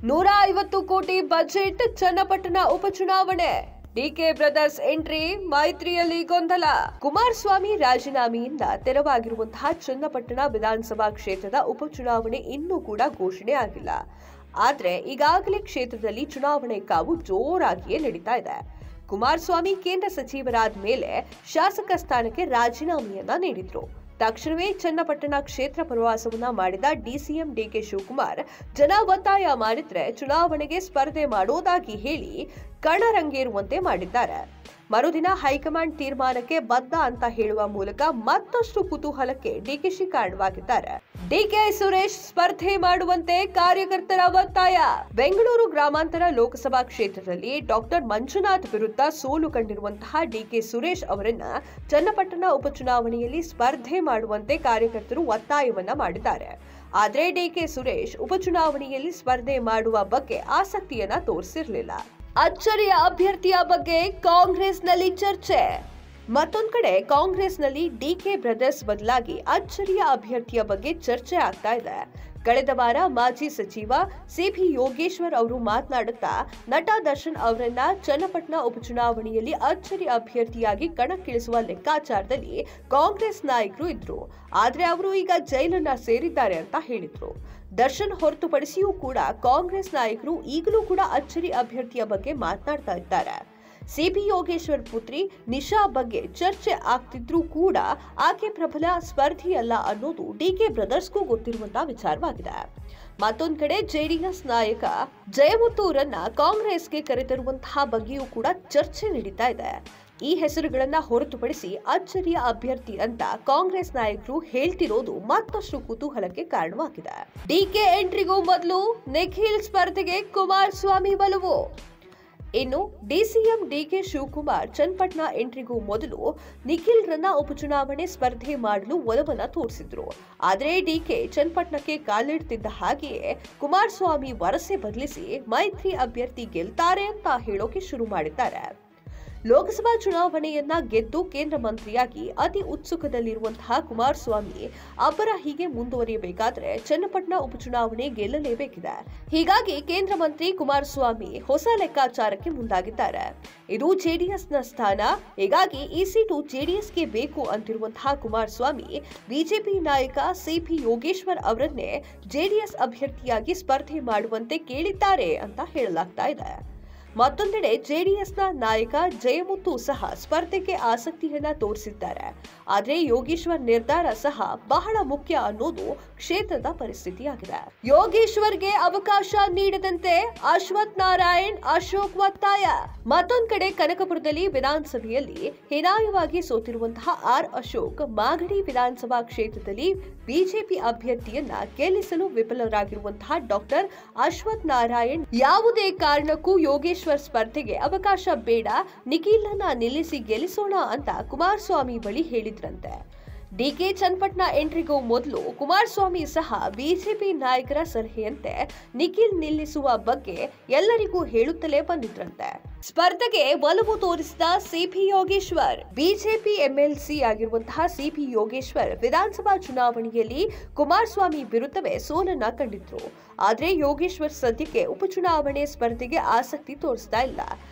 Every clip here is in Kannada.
150 ಕೋಟಿ ಬಜೆಟ್ ಚನ್ನಪಟ್ಟಣ ಉಪಚುನಾವಣೆ. ಡಿಕೆ ಬ್ರದರ್ಸ್ ಎಂಟ್ರಿ, ಮೈತ್ರಿಯಲ್ಲಿ ಗೊಂದಲ. ಕುಮಾರಸ್ವಾಮಿ ರಾಜೀನಾಮೆಯಿಂದ ತೆರವಾಗಿರುವಂತಹ ಚನ್ನಪಟ್ಟಣ ವಿಧಾನಸಭಾ ಕ್ಷೇತ್ರದ ಉಪಚುನಾವಣೆ ಇನ್ನೂ ಕೂಡ ಘೋಷಣೆ ಆಗಿಲ್ಲ. ಆದ್ರೆ ಈಗಾಗಲೇ ಕ್ಷೇತ್ರದಲ್ಲಿ ಚುನಾವಣೆ ಕಾವು ಜೋರಾಗಿಯೇ ನಡೀತಾ ಇದೆ. ಕುಮಾರಸ್ವಾಮಿ ಕೇಂದ್ರ ಸಚಿವರಾದ ಮೇಲೆ ಶಾಸಕ ಸ್ಥಾನಕ್ಕೆ ರಾಜೀನಾಮೆಯನ್ನ ನೀಡಿದ್ರು. ತಕ್ಷಣವೇ ಚನ್ನಪಟ್ಟಣ ಕ್ಷೇತ್ರ ಪ್ರವಾಸವನ್ನ ಮಾಡಿದ ಡಿಸಿಎಂ ಡಿಕೆ ಶಿವಕುಮಾರ್ ಜನ ಒತ್ತಾಯ ಮಾಡಿದ್ರೆ ಚುನಾವಣೆಗೆ ಸ್ಪರ್ಧೆ ಮಾಡೋದಾಗಿ ಹೇಳಿ ಕಣರಂಗೇರುವಂತೆ ಮಾಡಿದ್ದಾರೆ. ಮರುದಿನ ಹೈಕಮಾಂಡ್ ತೀರ್ಮಾನಕ್ಕೆ ಬದ್ಧ ಅಂತ ಹೇಳುವ ಮೂಲಕ ಮತ್ತಷ್ಟು ಕುತೂಹಲಕ್ಕೆ ಡಿಕೆಶಿ ಕಾರಣವಾಗಿದ್ದಾರೆ. ಡಿಕೆ ಸುರೇಶ್ ಸ್ಪರ್ಧೆ ಮಾಡುವಂತೆ ಕಾರ್ಯಕರ್ತರ ಒತ್ತಾಯ. ಬೆಂಗಳೂರು ಗ್ರಾಮಾಂತರ ಲೋಕಸಭಾ ಕ್ಷೇತ್ರದಲ್ಲಿ ಡಾಕ್ಟರ್ ಮಂಜುನಾಥ್ ವಿರುದ್ಧ ಸೋಲು ಕಂಡಿರುವಂತಹ ಡಿಕೆ ಸುರೇಶ್ ಅವರನ್ನ ಚನ್ನಪಟ್ಟಣ ಉಪಚುನಾವಣೆಯಲ್ಲಿ ಸ್ಪರ್ಧೆ ಮಾಡುವಂತೆ ಕಾರ್ಯಕರ್ತರು ಒತ್ತಾಯವನ್ನ ಮಾಡಿದ್ದಾರೆ. ಆದ್ರೆ ಡಿಕೆ ಸುರೇಶ್ ಉಪಚುನಾವಣೆಯಲ್ಲಿ ಸ್ಪರ್ಧೆ ಮಾಡುವ ಬಗ್ಗೆ ಆಸಕ್ತಿಯನ್ನ ತೋರಿಸಿರಲಿಲ್ಲ. ಅಚ್ಚರಿಯ ಅಭ್ಯರ್ಥಿಯ ಬಗ್ಗೆ ಕಾಂಗ್ರೆಸ್ನಲ್ಲಿ ಚರ್ಚೆ. ಮತ್ತೊಂದು ಕಡೆ ಕಾಂಗ್ರೆಸ್ನಲ್ಲಿ ಡಿಕೆ ಬ್ರದರ್ಸ್ ಬದಲಾಗಿ ಅಚ್ಚರಿಯ ಅಭ್ಯರ್ಥಿಯ ಬಗ್ಗೆ ಚರ್ಚೆ ಆಗ್ತಾ ಇದೆ. ಕಳೆದ ವಾರ ಮಾಜಿ ಸಚಿವ ಸಿಪಿ ಯೋಗೇಶ್ವರ್ ಅವರು ಮಾತನಾಡುತ್ತಾ ನಟ ದರ್ಶನ್ ಅವರನ್ನ ಚನ್ನಪಟ್ಟಣ ಉಪಚುನಾವಣೆಯಲ್ಲಿ ಅಚ್ಚರಿ ಅಭ್ಯರ್ಥಿಯಾಗಿ ಕಣಕ್ಕಿಳಿಸುವ ಲೆಕ್ಕಾಚಾರದಲ್ಲಿ ಕಾಂಗ್ರೆಸ್ ನಾಯಕರು ಇದ್ರು. ಆದ್ರೆ ಅವರು ಈಗ ಜೈಲನ್ನ ಸೇರಿದ್ದಾರೆ ಅಂತ ಹೇಳಿದ್ರು. ದರ್ಶನ್ ಹೊರತುಪಡಿಸಿಯೂ ಕೂಡ ಕಾಂಗ್ರೆಸ್ ನಾಯಕರು ಈಗಲೂ ಕೂಡ ಅಚ್ಚರಿ ಅಭ್ಯರ್ಥಿಯ ಬಗ್ಗೆ ಮಾತನಾಡ್ತಾ ಇದ್ದಾರೆ. ಸಿಪಿ ಯೋಗೇಶ್ವರ್ ಪುತ್ರಿ ನಿಶಾ ಬಗ್ಗೆ ಚರ್ಚೆ ಆಗ್ತಿದ್ರೂ ಕೂಡ ಆಕೆ ಪ್ರಬಲ ಸ್ಪರ್ಧಿಯಲ್ಲ ಅನ್ನೋದು ಡಿಕೆ ಬ್ರದರ್ಸ್ಗೂ ಗೊತ್ತಿರುವಂತಹ ವಿಚಾರವಾಗಿದೆ. ಮತ್ತೊಂದು ಕಡೆ ಜೆಡಿಎಸ್ ನಾಯಕ ಜಯಮುತ್ತೂರನ್ನ ಕಾಂಗ್ರೆಸ್ಗೆ ಕರೆತರುವಂತಹ ಬಗ್ಗೆಯೂ ಕೂಡ ಚರ್ಚೆ ನಡೀತಾ ಇದೆ. ಈ ಹೆಸರುಗಳನ್ನ ಹೊರತುಪಡಿಸಿ ಅಚ್ಚರಿಯ ಅಭ್ಯರ್ಥಿ ಅಂತ ಕಾಂಗ್ರೆಸ್ ನಾಯಕರು ಹೇಳ್ತಿರೋದು ಮತ್ತಷ್ಟು ಕುತೂಹಲಕ್ಕೆ ಕಾರಣವಾಗಿದೆ. ಡಿಕೆ ಎಂಟ್ರಿಗೂ ಮೊದಲು ನಿಖಿಲ್ ಸ್ಪರ್ಧೆಗೆ ಕುಮಾರಸ್ವಾಮಿ ಒಲವು. ಇನ್ನು ಡಿಸಿಎಂ ಡಿಕೆ ಶಿವಕುಮಾರ್ ಚನ್ನಪಟ್ಟಣ ಎಂಟ್ರಿಗೂ ಮೊದಲು ನಿಖಿಲ್ ರನ್ನ ಉಪಚುನಾವಣೆ ಸ್ಪರ್ಧೆ ಮಾಡಲು ಒಲವನ್ನ ತೋರಿಸಿದ್ರು. ಆದ್ರೆ ಡಿಕೆ ಚನ್ನಪಟ್ಟಣಕ್ಕೆ ಕಾಲಿಡ್ತಿದ್ದ ಹಾಗೆಯೇ ಕುಮಾರಸ್ವಾಮಿ ವರಸೆ ಬದಲಿಸಿ ಮೈತ್ರಿ ಅಭ್ಯರ್ಥಿ ಗೆಲ್ತಾರೆ ಅಂತ ಹೇಳೋಕೆ ಶುರು ಮಾಡಿದ್ದಾರೆ. ಲೋಕಸಭಾ ಚುನಾವಣೆಯನ್ನ ಗೆದ್ದು ಕೇಂದ್ರ ಮಂತ್ರಿಯಾಗಿ ಅತಿ ಉತ್ಸುಕದಲ್ಲಿರುವಂತಹ ಕುಮಾರಸ್ವಾಮಿ ಅಬ್ಬರ ಹೀಗೆ ಮುಂದುವರಿಯಬೇಕಾದ್ರೆ ಚನ್ನಪಟ್ಟಣ ಉಪಚುನಾವಣೆ ಗೆಲ್ಲಲೇಬೇಕಿದೆ. ಹೀಗಾಗಿ ಕೇಂದ್ರ ಮಂತ್ರಿ ಕುಮಾರಸ್ವಾಮಿ ಹೊಸ ಲೆಕ್ಕಾಚಾರಕ್ಕೆ ಮುಂದಾಗಿದ್ದಾರೆ. ಇದು ಜೆಡಿಎಸ್ನ ಸ್ಥಾನ, ಹೀಗಾಗಿ ಈ ಸೀಟು ಜೆಡಿಎಸ್ಗೆ ಬೇಕು ಅಂತಿರುವಂತಹ ಕುಮಾರಸ್ವಾಮಿ ಬಿಜೆಪಿ ನಾಯಕ ಸಿಪಿ ಯೋಗೇಶ್ವರ್ ಅವರನ್ನೇ ಜೆಡಿಎಸ್ ಅಭ್ಯರ್ಥಿಯಾಗಿ ಸ್ಪರ್ಧೆ ಮಾಡುವಂತೆ ಕೇಳಿದ್ದಾರೆ ಅಂತ ಹೇಳಲಾಗ್ತಾ ಇದೆ. ಮತ್ತೊಂದೆಡೆ ಜೆಡಿಎಸ್ನ ನಾಯಕ ಜಯಮುತ್ತು ಸಹ ಸ್ಪರ್ಧೆಗೆ ಆಸಕ್ತಿಯನ್ನ ತೋರಿಸಿದ್ದಾರೆ. ಆದ್ರೆ ಯೋಗೇಶ್ವರ್ ನಿರ್ಧಾರ ಸಹ ಬಹಳ ಮುಖ್ಯ ಅನ್ನೋದು ಕ್ಷೇತ್ರದ ಪರಿಸ್ಥಿತಿಯಾಗಿದೆ. ಯೋಗೇಶ್ವರ್ಗೆ ಅವಕಾಶ ನೀಡದಂತೆ ಅಶ್ವಥ್ ನಾರಾಯಣ್ ಅಶೋಕ್ ಒತ್ತಾಯ. ಮತ್ತೊಂದು ಕಡೆ ಕನಕಪುರದಲ್ಲಿ ವಿಧಾನಸಭೆಯಲ್ಲಿ ಹೀನಾಯವಾಗಿ ಸೋತಿರುವಂತಹ ಆರ್ ಅಶೋಕ್ ಮಾಗಡಿ ವಿಧಾನಸಭಾ ಕ್ಷೇತ್ರದಲ್ಲಿ ಬಿಜೆಪಿ ಅಭ್ಯರ್ಥಿಯನ್ನ ಗೆಲ್ಲಿಸಲು ವಿಫಲರಾಗಿರುವಂತಹ ಡಾಕ್ಟರ್ ಅಶ್ವಥ್ ನಾರಾಯಣ್ ಯಾವುದೇ ಕಾರಣಕ್ಕೂ ಯೋಗೇಶ್ವರ್ ಸ್ಪರ್ಧೆಗೆ ಅವಕಾಶ ಬೇಡ, ನಿಖಿಲ್ನ ನಿಲ್ಲಿಸಿ ಗೆಲ್ಲಿಸೋಣ ಅಂತ ಕುಮಾರಸ್ವಾಮಿ ಬಳಿ ಹೇಳಿದ್ರಂತೆ. ಡಿಕೆ ಚನ್ನಪಟ್ಟಣ ಎಂಟ್ರಿಗೂ ಮೊದಲು ಕುಮಾರಸ್ವಾಮಿ ಸಹ ಬಿಜೆಪಿ ನಾಯಕರ ಸಲಹೆಯಂತೆ ನಿಖಿಲ್ ನಿಲ್ಲಿಸುವ ಬಗ್ಗೆ ಎಲ್ಲರಿಗೂ ಹೇಳುತ್ತಲೇ ಬಂದಿದ್ರಂತೆ. ಸ್ಪರ್ಧೆಗೆ ಒಲವು ತೋರಿಸಿದ ಸಿಪಿ ಯೋಗೇಶ್ವರ್. ಬಿಜೆಪಿ ಎಂಎಲ್ಸಿ ಆಗಿರುವಂತಹ ಸಿಪಿ ಯೋಗೇಶ್ವರ್ ವಿಧಾನಸಭಾ ಚುನಾವಣೆಯಲ್ಲಿ ಕುಮಾರಸ್ವಾಮಿ ವಿರುದ್ಧವೇ ಸೋಲನ್ನ ಕಂಡಿದ್ರು. ಆದ್ರೆ ಯೋಗೇಶ್ವರ್ ಸದ್ಯಕ್ಕೆ ಉಪಚುನಾವಣೆ ಸ್ಪರ್ಧೆಗೆ ಆಸಕ್ತಿ ತೋರಿಸ್ತಾ ಇಲ್ಲ.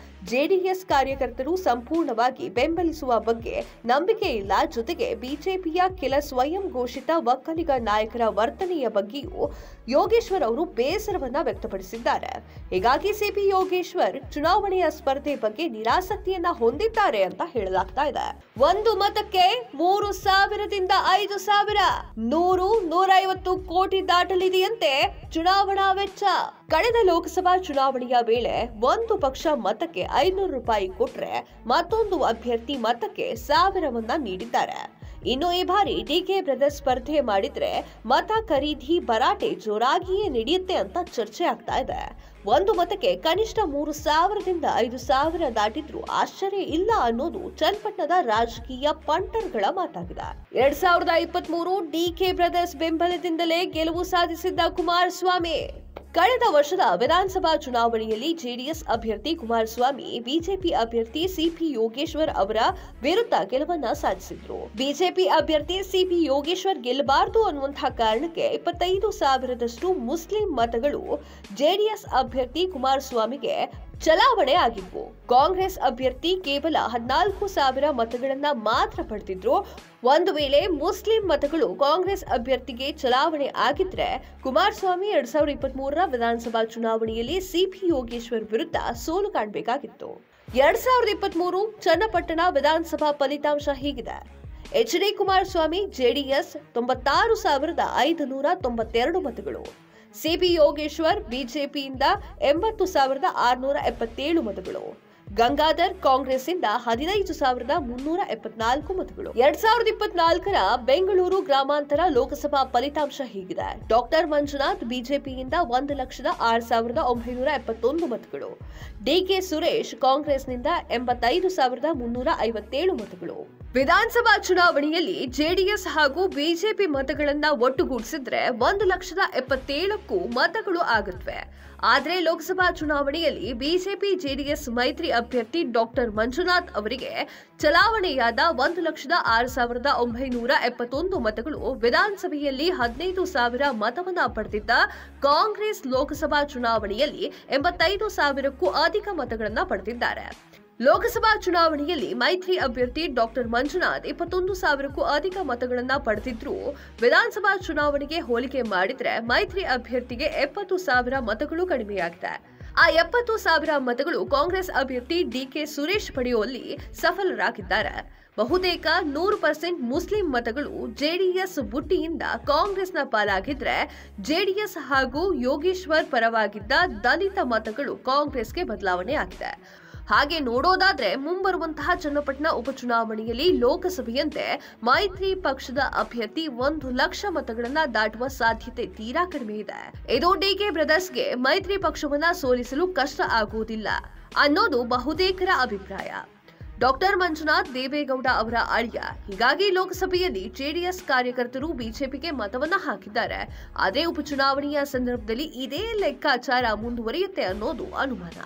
ಜೆಡಿಎಸ್ ಕಾರ್ಯಕರ್ತರು ಸಂಪೂರ್ಣವಾಗಿ ಬೆಂಬಲಿಸುವ ಬಗ್ಗೆ ನಂಬಿಕೆ ಇಲ್ಲ. ಜೊತೆಗೆ ಬಿಜೆಪಿಯ ಕೆಲ ಸ್ವಯಂ ಘೋಷಿತ ಒಕ್ಕಲಿಗ ನಾಯಕರ ವರ್ತನೆಯ ಬಗ್ಗೆಯೂ ಯೋಗೇಶ್ವರ್ ಅವರು ಬೇಸರವನ್ನ ವ್ಯಕ್ತಪಡಿಸಿದ್ದಾರೆ. ಹೀಗಾಗಿ ಸಿಪಿ ಯೋಗೇಶ್ವರ್ ಚುನಾವಣೆಯ ಸ್ಪರ್ಧೆ ಬಗ್ಗೆ ನಿರಾಸಕ್ತಿಯನ್ನ ಹೊಂದಿದ್ದಾರೆ ಅಂತ ಹೇಳಲಾಗ್ತಾ ಇದೆ. ಒಂದು ಮತಕ್ಕೆ 3,000ದಿಂದ 5,000, 100-150 ಕೋಟಿ ದಾಟಲಿದೆಯಂತೆ ಚುನಾವಣಾ ವೆಚ್ಚ. ಕಳೆದ ಲೋಕಸಭಾ ಚುನಾವಣೆಯ ವೇಳೆ ಒಂದು ಪಕ್ಷ ಮತಕ್ಕೆ 500 ರೂಪಾಯಿ ಕೊಟ್ರೆ ಮತ್ತೊಂದು ಅಭ್ಯರ್ಥಿ ಮತಕ್ಕೆ 1000 ನೀಡಿದ್ದಾರೆ. ಇನ್ನು ಈ ಬಾರಿ ಡಿಕೆ ಬ್ರದರ್ಸ್ ಸ್ಪರ್ಧೆ ಮಾಡಿದ್ರೆ ಮತ ಖರೀದಿ ಭರಾಟೆ ಜೋರಾಗಿಯೇ ನಡೆಯುತ್ತೆ ಅಂತ ಚರ್ಚೆ ಆಗ್ತಾ ಇದೆ. ಒಂದು ಮತಕ್ಕೆ ಕನಿಷ್ಠ 3,000ದಿಂದ 5,000 ದಾಟಿದ್ರೂ ಆಶ್ಚರ್ಯ ಇಲ್ಲ ಅನ್ನೋದು ಚನ್ನಪಟ್ಟಣದ ರಾಜಕೀಯ ಪಂಟರ್ಗಳ ಮಾತಾಗಿದೆ. 2023 ಡಿಕೆ ಬ್ರದರ್ಸ್ ಬೆಂಬಲದಿಂದಲೇ ಗೆಲುವು ಸಾಧಿಸಿದ್ದ ಕುಮಾರಸ್ವಾಮಿ ಕಳೆದ ವರ್ಷದ ವಿಧಾನಸಭಾ ಚುನಾವಣೆಯಲ್ಲಿ ಜೆಡಿಎಸ್ ಅಭ್ಯರ್ಥಿ ಕುಮಾರಸ್ವಾಮಿ ಬಿಜೆಪಿ ಅಭ್ಯರ್ಥಿ ಸಿಪಿ ಯೋಗೇಶ್ವರ್ ಅವರ ವಿರುದ್ಧ ಗೆಲುವನ್ನ ಸಾಧಿಸಿದ್ರು. ಬಿಜೆಪಿ ಅಭ್ಯರ್ಥಿ ಸಿಪಿ ಯೋಗೇಶ್ವರ್ ಗೆಲ್ಲಬಾರದು ಅನ್ನುವಂತಹ ಕಾರಣಕ್ಕೆ 25,000ದಷ್ಟು ಮುಸ್ಲಿಂ ಮತಗಳು ಜೆಡಿಎಸ್ ಅಭ್ಯರ್ಥಿ ಕುಮಾರಸ್ವಾಮಿಗೆ ಚಲಾವಣೆ ಆಗಿದ್ವು. ಕಾಂಗ್ರೆಸ್ ಅಭ್ಯರ್ಥಿ ಕೇವಲ 14,000 ಮತಗಳನ್ನ ಮಾತ್ರ ಪಡೆದಿದ್ರು. ಒಂದು ವೇಳೆ ಮುಸ್ಲಿಂ ಮತಗಳು ಕಾಂಗ್ರೆಸ್ ಅಭ್ಯರ್ಥಿಗೆ ಚಲಾವಣೆ ಆಗಿದ್ರೆ ಕುಮಾರಸ್ವಾಮಿ 2023ರ ವಿಧಾನಸಭಾ ಚುನಾವಣೆಯಲ್ಲಿ ಸಿಪಿ ಯೋಗೇಶ್ವರ್ ವಿರುದ್ಧ ಸೋಲು ಕಾಣಬೇಕಾಗಿತ್ತು. 2023 ಚನ್ನಪಟ್ಟಣ ವಿಧಾನಸಭಾ ಫಲಿತಾಂಶ ಹೀಗಿದೆ. ಎಚ್.ಡಿ. ಕುಮಾರಸ್ವಾಮಿ ಜೆಡಿಎಸ್ 96,592 ಮತಗಳು, ಸಿಪಿ ಯೋಗೇಶ್ವರ್ ಬಿಜೆಪಿಯಿಂದ 80,677 ಮತಗಳು, ಗಂಗಾಧರ್ ಕಾಂಗ್ರೆಸ್ಸಿಂದ 15,374 ಮತಗಳು. 2024ರ ಬೆಂಗಳೂರು ಗ್ರಾಮಾಂತರ ಲೋಕಸಭಾ ಫಲಿತಾಂಶ ಹೀಗಿದೆ. ಡಾಕ್ಟರ್ ಮಂಜುನಾಥ್ ಬಿಜೆಪಿಯಿಂದ 1,06,971 ಮತಗಳು, ಡಿಕೆ ಸುರೇಶ್ ಕಾಂಗ್ರೆಸ್ನಿಂದ 85,357 ಮತಗಳು. ವಿಧಾನಸಭಾ ಚುನಾವಣೆಯಲ್ಲಿ ಜೆಡಿಎಸ್ ಹಾಗೂ ಬಿಜೆಪಿ ಮತಗಳನ್ನ ಒಟ್ಟುಗೂಡಿಸಿದ್ರೆ 1,77,000ಕ್ಕೂ ಮತಗಳು ಆಗುತ್ತವೆ. ಆದರೆ ಲೋಕಸಭಾ ಚುನಾವಣೆಯಲ್ಲಿ ಬಿಜೆಪಿ ಜೆಡಿಎಸ್ ಮೈತ್ರಿ ಅಭ್ಯರ್ಥಿ ಡಾಕ್ಟರ್ ಮಂಜುನಾಥ್ ಅವರಿಗೆ ಚಲಾವಣೆಯಾದ 1,06,971 ಮತಗಳು ವಿಧಾನಸಭೆಯಲ್ಲಿ 15,000 ಮತವನ್ನ ಪಡೆದಿದ್ದ ಕಾಂಗ್ರೆಸ್ ಲೋಕಸಭಾ ಚುನಾವಣೆಯಲ್ಲಿ 85,000ಕ್ಕೂ ಅಧಿಕ ಮತಗಳನ್ನ ಪಡೆದಿದ್ದಾರೆ. ಲೋಕಸಭಾ ಚುನಾವಣೆಯಲ್ಲಿ ಮೈತ್ರಿ ಅಭ್ಯರ್ಥಿ ಡಾಕ್ಟರ್ ಮಂಜುನಾಥ್ 21,000ಕ್ಕೂ ಅಧಿಕ ಮತಗಳನ್ನ ಪಡೆದಿದ್ರು. ವಿಧಾನಸಭಾ ಚುನಾವಣೆಗೆ ಹೋಲಿಕೆ ಮಾಡಿದ್ರೆ ಮೈತ್ರಿ ಅಭ್ಯರ್ಥಿಗೆ 70,000 ಮತಗಳು ಕಡಿಮೆಯಾಗಿದೆ. ಆ 70,000 ಮತಗಳು ಕಾಂಗ್ರೆಸ್ ಅಭ್ಯರ್ಥಿ ಡಿಕೆ ಸುರೇಶ್ ಪಡೆಯುವಲ್ಲಿ ಸಫಲರಾಗಿದ್ದಾರೆ. ಬಹುತೇಕ 100% ಮುಸ್ಲಿಂ ಮತಗಳು ಜೆಡಿಎಸ್ ಬುಟ್ಟಿಯಿಂದ ಕಾಂಗ್ರೆಸ್ನ ಪಾಲಾಗಿದ್ರೆ ಜೆಡಿಎಸ್ ಹಾಗೂ ಯೋಗೇಶ್ವರ್ ಪರವಾಗಿದ್ದ ದಲಿತ ಮತಗಳು ಕಾಂಗ್ರೆಸ್ಗೆ ಬದಲಾವಣೆ ಆಗಿದೆ. ಹಾಗೆ ನೋಡೋದಾದ್ರೆ ಮುಂಬರುವಂತಹ ಚನ್ನಪಟ್ಟಣ ಉಪಚುನಾವಣೆಯಲ್ಲಿ ಲೋಕಸಭೆಯಂತೆ ಮೈತ್ರಿ ಪಕ್ಷದ ಅಭ್ಯರ್ಥಿ 1 ಲಕ್ಷ ಮತಗಳನ್ನ ದಾಟುವ ಸಾಧ್ಯತೆ ತೀರಾ ಕಡಿಮೆ ಇದೆ. ಇದು ಡಿಕೆ ಬ್ರದರ್ಸ್ಗೆ ಮೈತ್ರಿ ಪಕ್ಷವನ್ನ ಸೋಲಿಸಲು ಕಷ್ಟ ಆಗುವುದಿಲ್ಲ ಅನ್ನೋದು ಬಹುತೇಕರ ಅಭಿಪ್ರಾಯ. ಡಾಕ್ಟರ್ ಮಂಜುನಾಥ್ ದೇವೇಗೌಡ ಅವರ ಅಳಿಯ. ಹೀಗಾಗಿ ಲೋಕಸಭೆಯಲ್ಲಿ ಜೆಡಿಎಸ್ ಕಾರ್ಯಕರ್ತರು ಬಿಜೆಪಿಗೆ ಮತವನ್ನ ಹಾಕಿದ್ದಾರೆ. ಆದರೆ ಉಪಚುನಾವಣೆಯ ಸಂದರ್ಭದಲ್ಲಿ ಇದೇ ಲೆಕ್ಕಾಚಾರ ಮುಂದುವರಿಯುತ್ತೆ ಅನ್ನೋದು ಅನುಮಾನ.